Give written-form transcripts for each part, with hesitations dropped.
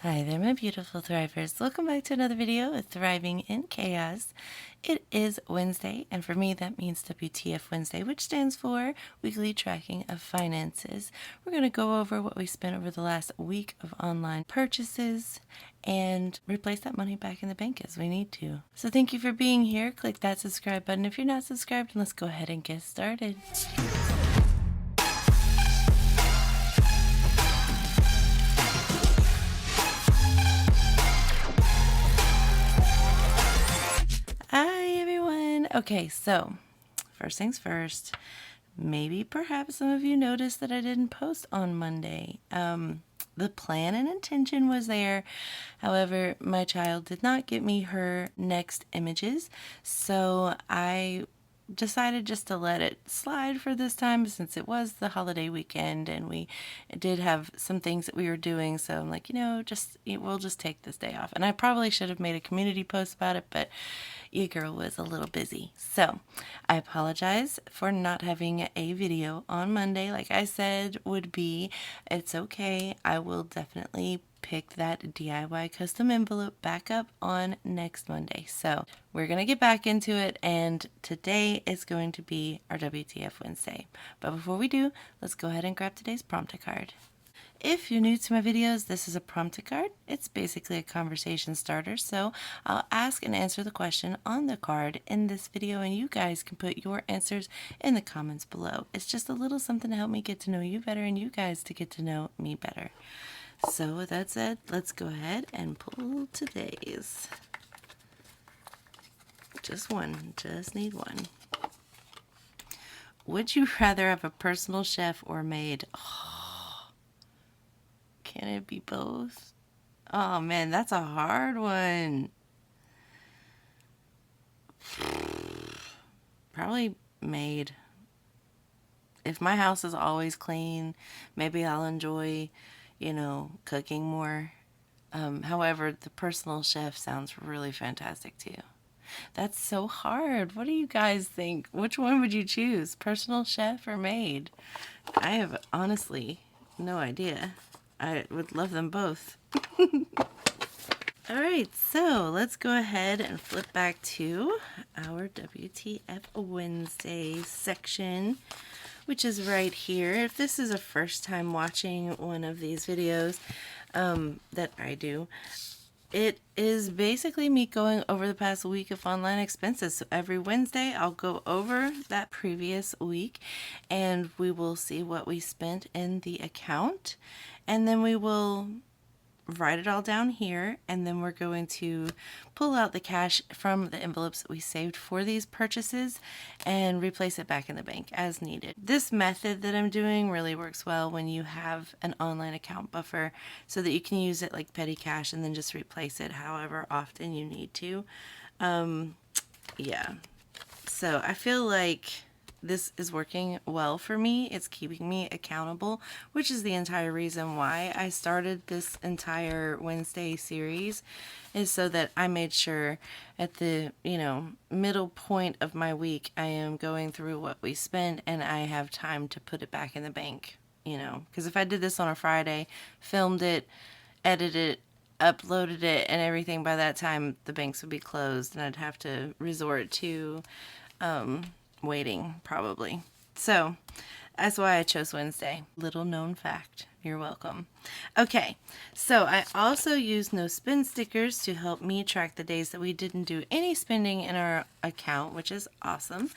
Hi there, my beautiful thrivers. Welcome back to another video of Thriving in Chaos. It is Wednesday, and for me that means WTF Wednesday, which stands for Weekly Tracking of Finances. We're going to go over what we spent over the last week of online purchases and replace that money back in the bank as we need to. So thank you for being here. Click that subscribe button if you're not subscribed, and let's go ahead and get started. Hi everyone. Okay, so first things first, maybe perhaps some of you noticed that I didn't post on Monday. The plan and intention was there. However, my child did not get me her next images, so I decided just to let it slide for this time since it was the holiday weekend and we did have some things that we were doing. So I'm like, we'll just take this day off. And I probably should have made a community post about it, but your girl was a little busy. So I apologize for not having a video on Monday like I said would be. It's okay. I will definitely pick that DIY custom envelope back up on next Monday. So we're going to get back into it, and today is going to be our WTF Wednesday. But before we do, let's go ahead and grab today's prompter card. If you're new to my videos, this is a prompter card. It's basically a conversation starter, so I'll ask and answer the question on the card in this video, and you guys can put your answers in the comments below. It's just a little something to help me get to know you better and you guys to get to know me better. So with that said, let's go ahead and pull today's. Just one, just need one. Would you rather have a personal chef or maid? Oh, can it be both? Oh man, that's a hard one. Probably maid. If my house is always clean, maybe I'll enjoy cooking more. However, the personal chef sounds really fantastic too. That's so hard. What do you guys think? Which one would you choose? Personal chef or maid? I have honestly no idea. I would love them both. All right, so let's go ahead and flip back to our WTF Wednesday section, which is right here. If this is a first time watching one of these videos that I do, it is basically me going over the past week of online expenses. So every Wednesday I'll go over that previous week and we will see what we spent in the account, and then we will write it all down here, and then we're going to pull out the cash from the envelopes that we saved for these purchases and replace it back in the bank as needed. This method that I'm doing really works well when you have an online account buffer so that you can use it like petty cash and then just replace it however often you need to. Yeah, so I feel like this is working well for me. It's keeping me accountable, which is the entire reason why I started this entire Wednesday series, is so that I made sure at the, middle point of my week, I am going through what we spent and I have time to put it back in the bank, because if I did this on a Friday, filmed it, edited it, uploaded it and everything, by that time the banks would be closed and I'd have to resort to waiting probably. So that's why I chose Wednesday. Little known fact. You're welcome. Okay, so I also use no spend stickers to help me track the days that we didn't do any spending in our account, which is awesome.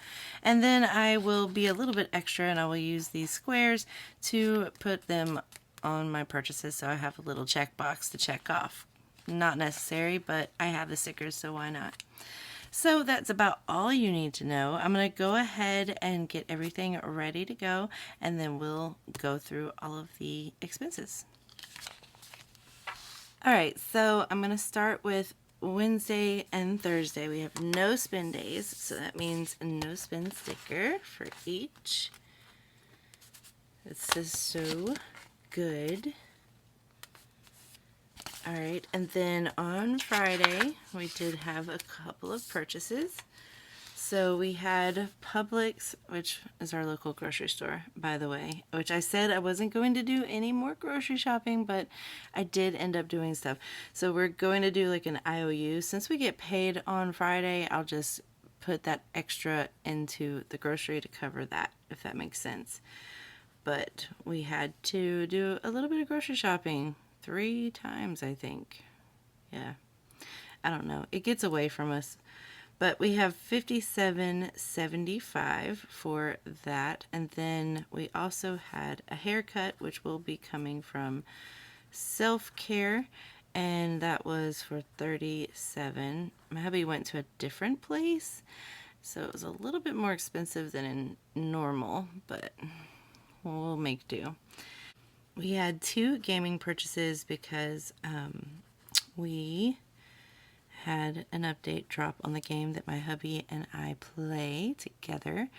And then I will be a little bit extra and I will use these squares to put them on my purchases, so I have a little checkbox to check off. Not necessary, but I have the stickers, so why not? So that's about all you need to know. I'm going to go ahead and get everything ready to go, and then we'll go through all of the expenses. All right, so I'm going to start with Wednesday and Thursday. We have no spend days, so that means no spend sticker for each. This is so good. All right, and then on Friday we did have a couple of purchases. So we had Publix, which is our local grocery store, by the way, which I said I wasn't going to do any more grocery shopping, but I did end up doing stuff. So we're going to do like an IOU. Since we get paid on Friday, I'll just put that extra into the grocery to cover that, if that makes sense. But we had to do a little bit of grocery shopping 3 times, I think. Yeah. I don't know. It gets away from us. But we have $57.75 for that. And then we also had a haircut, which will be coming from Self-Care. And that was for $37. My hubby went to a different place, so it was a little bit more expensive than in normal, but we'll make do. We had 2 gaming purchases because we had an update drop on the game that my hubby and I play together,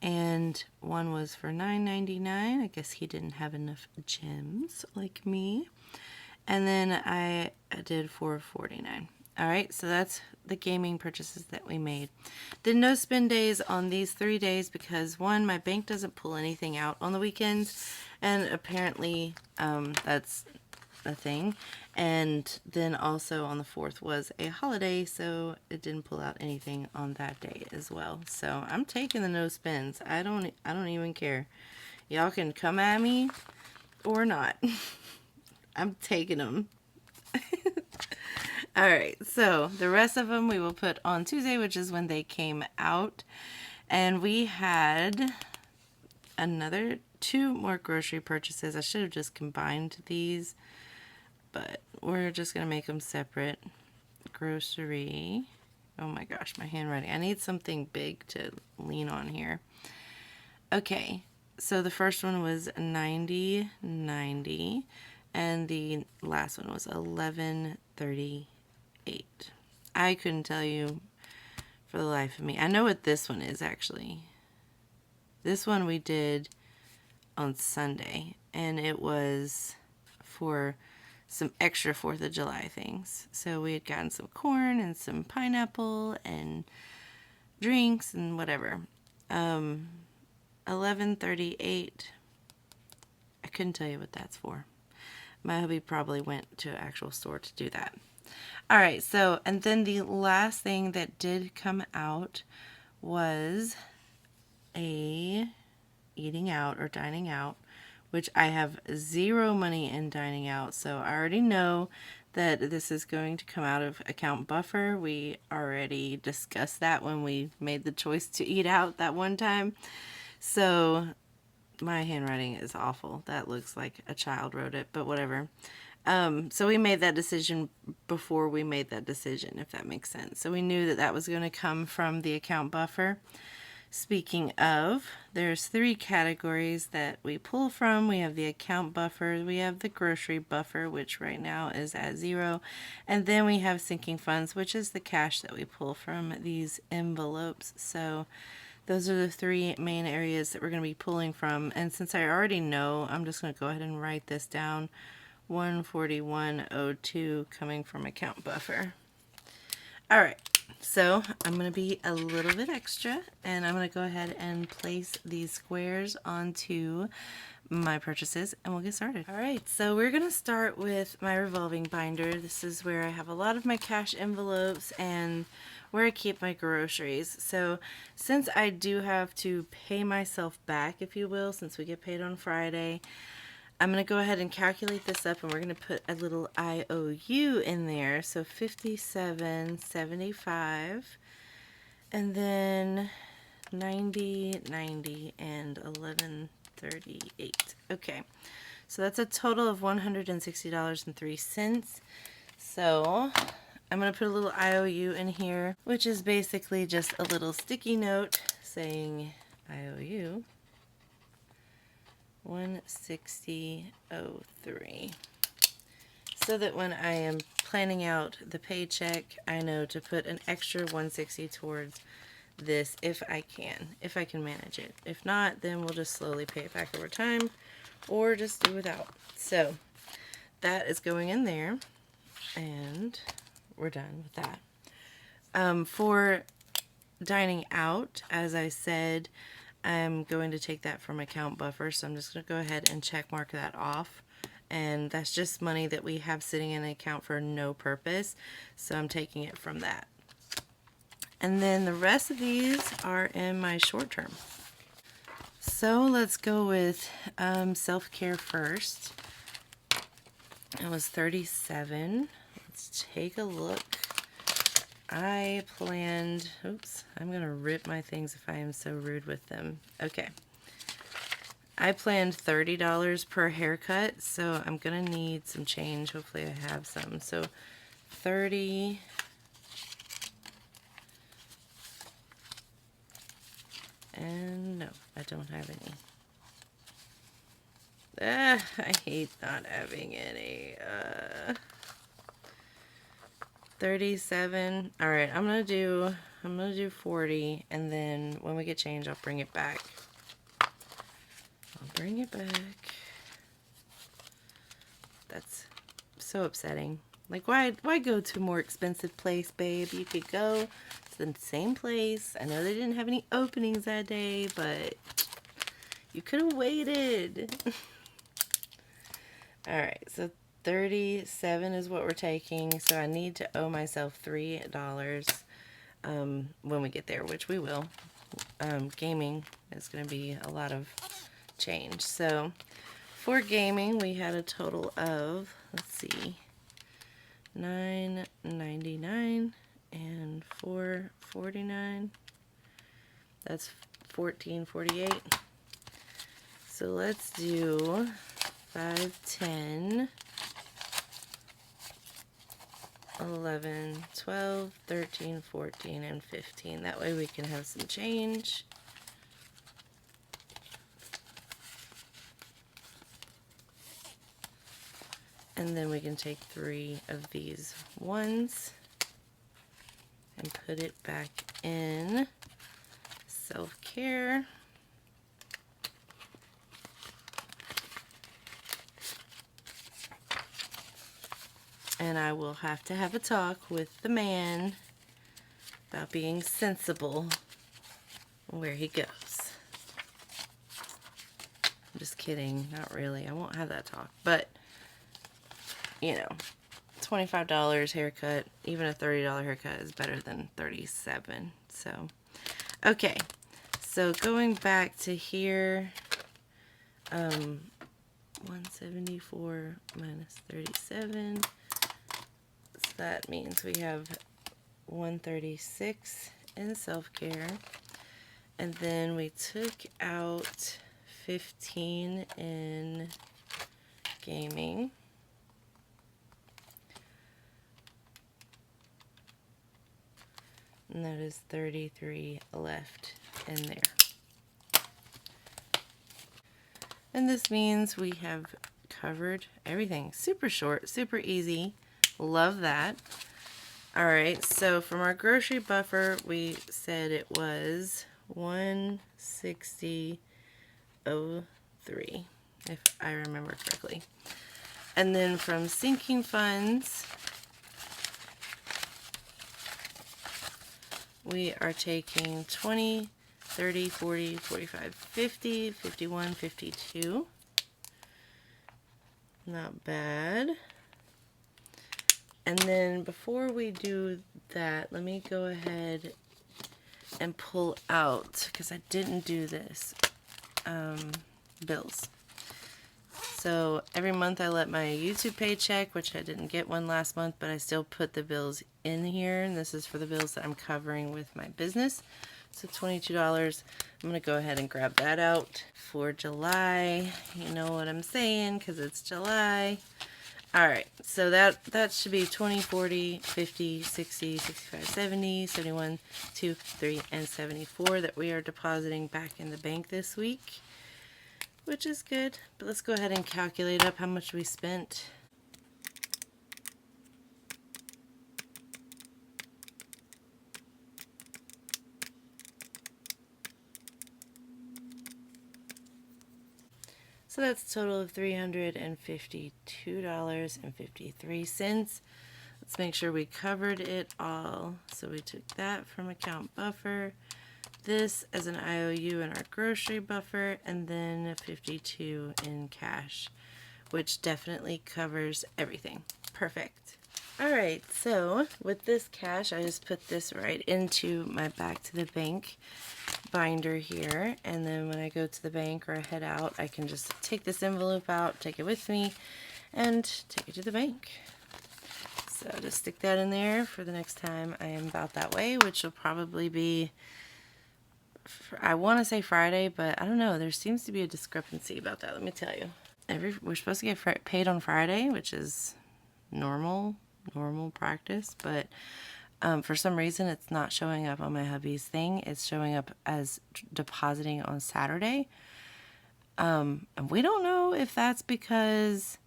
and one was for $9.99. I guess he didn't have enough gems like me, and then I did for $49. All right, so that's the gaming purchases that we made. Then no spend days on these 3 days because, one, my bank doesn't pull anything out on the weekends, and apparently that's a thing. And then also on the 4th was a holiday, so it didn't pull out anything on that day as well. So I'm taking the no spends. I don't even care. Y'all can come at me or not. I'm taking them. All right, so the rest of them we will put on Tuesday, which is when they came out. And we had another 2 more grocery purchases. I should have just combined these, but we're just going to make them separate. Grocery. Oh my gosh, my handwriting. I need something big to lean on here. Okay, so the first one was $90.90, and the last one was $11.38. I couldn't tell you for the life of me. I know what this one is, actually. This one we did on Sunday, and it was for some extra 4th of July things. So we had gotten some corn and some pineapple and drinks and whatever. $11.38. I couldn't tell you what that's for. My hubby probably went to an actual store to do that. All right, so, and then the last thing that did come out was a eating out or dining out, which I have 0 money in dining out, so I already know that this is going to come out of account buffer. We already discussed that when we made the choice to eat out that one time. So my handwriting is awful. That looks like a child wrote it, but whatever. So we made that decision before we made that decision, if that makes sense. So we knew that that was going to come from the account buffer. Speaking of, there's 3 categories that we pull from. We have the account buffer, we have the grocery buffer, which right now is at 0, and then we have sinking funds, which is the cash that we pull from these envelopes. So those are the 3 main areas that we're going to be pulling from. And since I already know, I'm just going to go ahead and write this down. 141.02 coming from account buffer. All right, so I'm going to be a little bit extra, and I'm going to go ahead and place these squares onto my purchases, and we'll get started. All right, so we're going to start with my revolving binder. This is where I have a lot of my cash envelopes and where I keep my groceries. So since I do have to pay myself back, if you will, since we get paid on Friday, I'm going to go ahead and calculate this up, and we're going to put a little IOU in there. So $57.75, and then $90.90, and $11.38. Okay, so that's a total of $160.03. So I'm going to put a little IOU in here, which is basically just a little sticky note saying IOU 160.03, so that when I am planning out the paycheck, I know to put an extra 160 towards this if I can manage it. If not, then we'll just slowly pay it back over time or just do without. So that is going in there, and we're done with that. For dining out, as I said, I'm going to take that from account buffer, so I'm just going to go ahead and check mark that off. And that's just money that we have sitting in an account for no purpose, so I'm taking it from that. And then the rest of these are in my short term. So let's go with self-care first. It was $37. Let's take a look. I planned, oops, I'm going to rip my things if I am so rude with them. Okay. I planned $30 per haircut, so I'm going to need some change. Hopefully I have some. So 30. And no, I don't have any. I hate not having any. 37. All right, I'm gonna do 40, and then when we get change, I'll bring it back. I'll bring it back. That's so upsetting. Like, why go to a more expensive place, babe? You could go to the same place. I know they didn't have any openings that day, but you could have waited. All right, so 37 is what we're taking, so I need to owe myself $3 when we get there, which we will. Gaming is going to be a lot of change. So for gaming, we had a total of, let's see, $9.99 and $4.49. That's $14.48. So let's do 5, 10, 11, 12, 13, 14, and 15. That way we can have some change. And then we can take 3 of these ones and put it back in self-care. And I will have to have a talk with the man about being sensible where he goes. I'm just kidding, not really. I won't have that talk. But, you know, $25 haircut, even a $30 haircut is better than $37. So, okay. So going back to here, 174 minus 37. So that means we have 136 in self-care, and then we took out 15 in gaming. And that is 33 left in there. And this means we have covered everything. Super short, super easy. Love that. All right, so from our grocery buffer, we said it was 160.03, if I remember correctly. And then from sinking funds, we are taking 20, 30, 40, 45, 50, 51, 52. Not bad. And then before we do that, let me go ahead and pull out, because I didn't do this, bills. So every month I let my YouTube paycheck, which I didn't get one last month, but I still put the bills in here. And this is for the bills that I'm covering with my business. So $22. I'm going to go ahead and grab that out for July. You know what I'm saying, because it's July. All right, so that should be 20, 40, 50, 60, 65, 70, 71, 2, 3, and 74 that we are depositing back in the bank this week, which is good. But let's go ahead and calculate up how much we spent. So that's a total of $352.53. Let's make sure we covered it all. So we took that from account buffer, this as an IOU in our grocery buffer, and then 52 in cash, which definitely covers everything. Perfect. All right, so with this cash, I just put this right into my back to the bank binder here, and then when I go to the bank or I head out, I can just take this envelope out, take it with me, and take it to the bank. So just stick that in there for the next time I am about that way, which will probably be, I want to say Friday, but I don't know. There seems to be a discrepancy about that. Let me tell you. We're supposed to get paid on Friday, which is normal practice, but for some reason it's not showing up on my hubby's thing. It's showing up as depositing on Saturday. And we don't know if that's because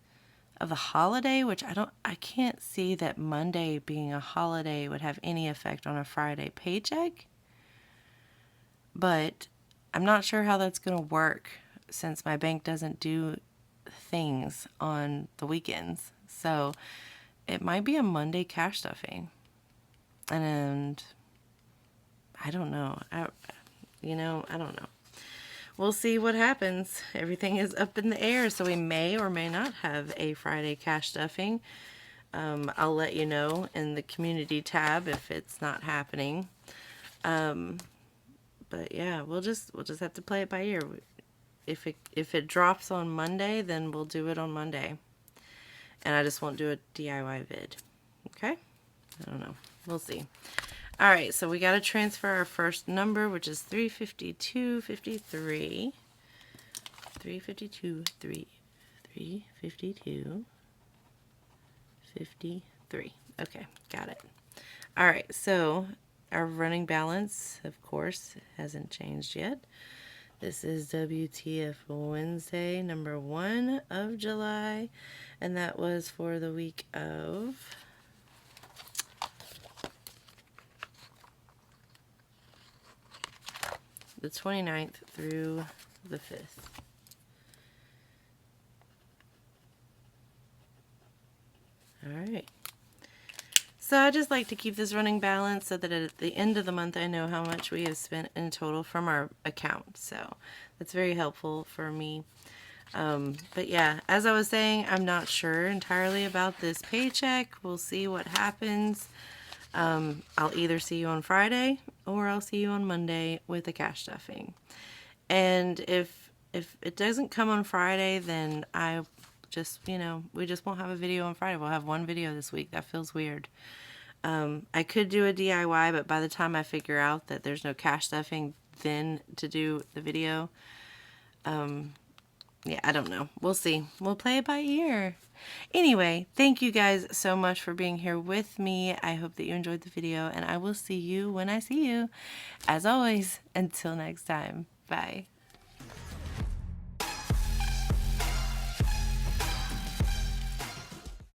of the holiday, which I can't see that Monday being a holiday would have any effect on a Friday paycheck. But I'm not sure how that's going to work since my bank doesn't do things on the weekends. So it might be a Monday cash stuffing. And I don't know. I don't know. We'll see what happens. Everything is up in the air, so we may or may not have a Friday cash stuffing. I'll let you know in the community tab if it's not happening. But yeah, we'll just have to play it by ear. If it drops on Monday, then we'll do it on Monday. And I just won't do a DIY vid. Okay? I don't know. We'll see. All right, so we got to transfer our first number, which is 352.53. 352.53. Okay, got it. All right, so our running balance, of course, hasn't changed yet. This is WTF Wednesday, number 1 of July, and that was for the week of the 29th through the 5th. All right. So I just like to keep this running balance so that at the end of the month I know how much we have spent in total from our account. So that's very helpful for me. But yeah, as I was saying, I'm not sure entirely about this paycheck. We'll see what happens. I'll either see you on Friday or I'll see you on Monday with the cash stuffing. And if it doesn't come on Friday, then I just, we just won't have a video on Friday. We'll have one video this week. That feels weird. I could do a DIY, but by the time I figure out that there's no cash stuffing, then to do the video, yeah, I don't know. We'll see. We'll play it by ear. Anyway, thank you guys so much for being here with me. I hope that you enjoyed the video, and I will see you when I see you. As always, until next time, bye.